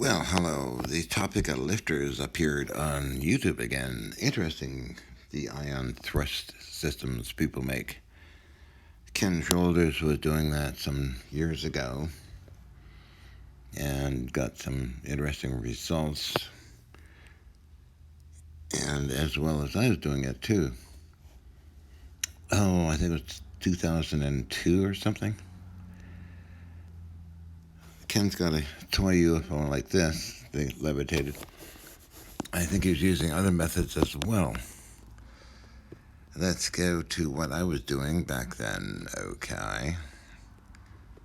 Well, hello. The topic of lifters appeared on YouTube again. Interesting, the ion thrust systems people make. Ken Shoulders was doing that some years ago and got some interesting results, and as well as I was doing it too. Oh, I think it was 2002 or something. Ken's got a toy UFO like this. They levitated. I think he's using other methods as well. Let's go to what I was doing back then. Okay.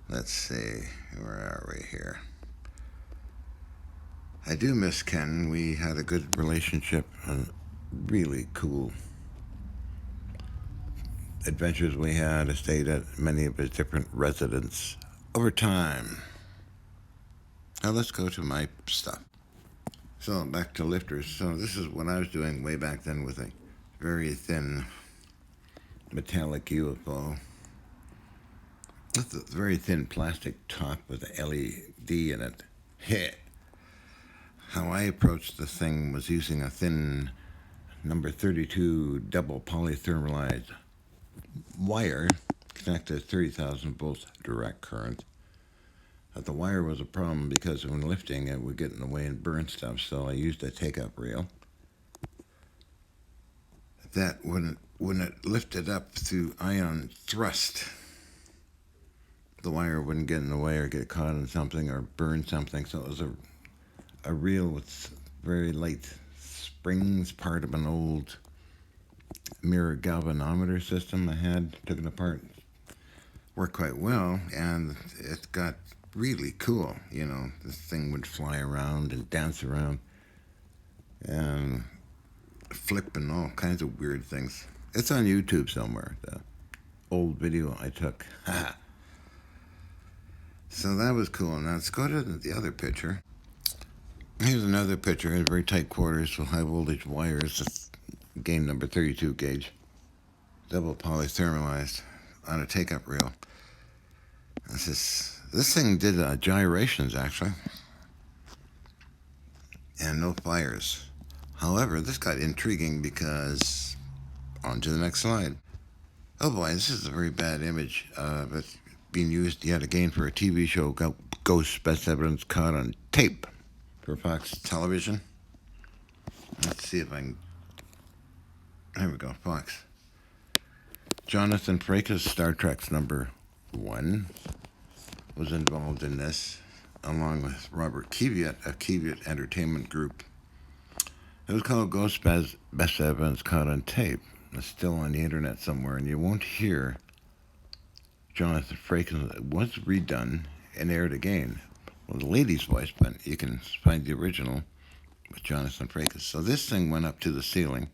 Let's see. Where are we here? I do miss Ken. We had a good relationship and really cool adventures we had. I stayed at many of his different residences over time. Now let's go to my stuff. So back to lifters. So this is what I was doing way back then with a very thin metallic UFO. With a very thin plastic top with a LED in it. Heh. How I approached the thing was using a thin number 32 double polythermalized wire connected to 30,000 volts direct current. But the wire was a problem because when lifting it would get in the way and burn stuff, so I used a take-up reel. That when it lifted up through ion thrust, the wire wouldn't get in the way or get caught in something or burn something, so it was a reel with very light springs, part of an old mirror galvanometer system I had. Took it apart, worked quite well, and it got really cool. You know, this thing would fly around and dance around and flip and all kinds of weird things. It's on YouTube somewhere, the old video I took. So that was cool. Now let's go to the other picture. Here's another picture in very tight quarters with high voltage wires, gain number 32 gauge, double polythermalized on a take-up reel. This thing did gyrations actually, and no fires. However, this got intriguing because, on to the next slide. Oh boy, this is a very bad image. It's being used yet again for a TV show, Ghost Best Evidence Caught on Tape, for Fox Television. Let's see if I can. There we go, Fox. Jonathan Frakes, Star Trek's number 1, was involved in this, along with Robert Kiviat of Kiviat Entertainment Group. It was called Ghost Best Evidence Caught on Tape. It's still on the internet somewhere, and you won't hear Jonathan Frakes. It was redone and aired again with a lady's voice, but you can find the original with Jonathan Frakes. So this thing went up to the ceiling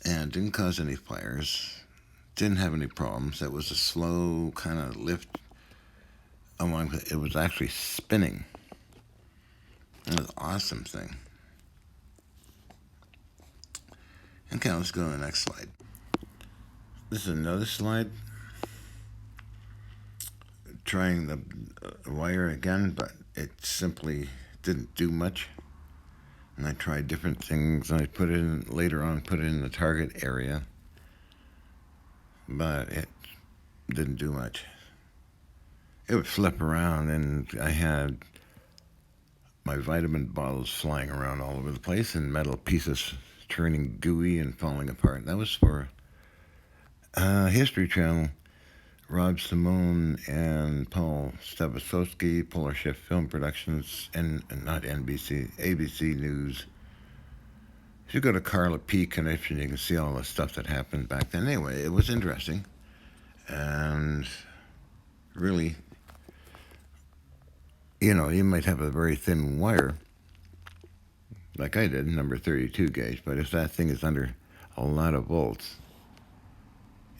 and didn't cause any fires, didn't have any problems. It was a slow kind of lift along. It was actually spinning. It was an awesome thing. Okay, let's go to the next slide. This is another slide. Trying the wire again, but it simply didn't do much. And I tried different things. I put it in later on, put it in the target area, but it didn't do much. It would flip around, and I had my vitamin bottles flying around all over the place, and metal pieces turning gooey and falling apart. That was for History Channel. Rob Simone and Paul Stavasowski, Polar Shift Film Productions, and not NBC, ABC News. If you go to Carla P. Connection, you can see all the stuff that happened back then. Anyway, it was interesting. And really, you know, you might have a very thin wire, like I did, number 32 gauge, but if that thing is under a lot of volts,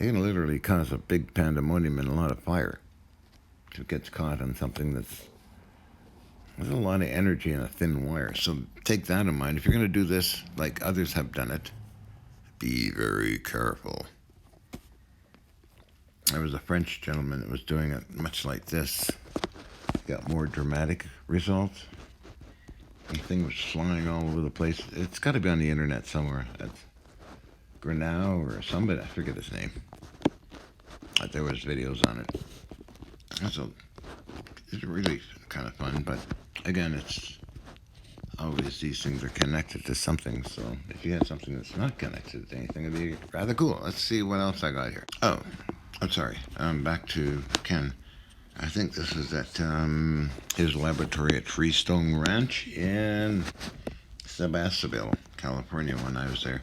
it can literally cause a big pandemonium and a lot of fire if it gets caught on something there's a lot of energy in a thin wire. So take that in mind. If you're going to do this like others have done it, be very careful. There was a French gentleman that was doing it much like this. got more dramatic results. The thing was flying all over the place. It's got to be on the internet somewhere. That's Grinnell or somebody, I forget his name. But there was videos on it. So it's really kind of fun, but again, it's always these things are connected to something. So if you had something that's not connected to anything, it'd be rather cool. Let's see what else I got here. Oh, I'm sorry. Back to Ken. I think this is at his laboratory at Freestone Ranch in Sebastopol, California, when I was there.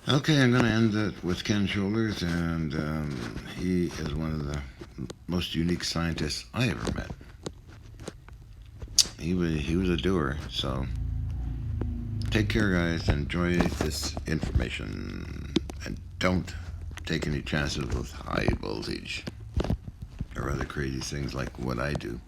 Okay, I'm going to end it with Ken Shoulders, and he is one of the most unique scientists I ever met. He was a doer, so take care, guys. Enjoy this information, and don't take any chances with high voltage or other crazy things like what I do.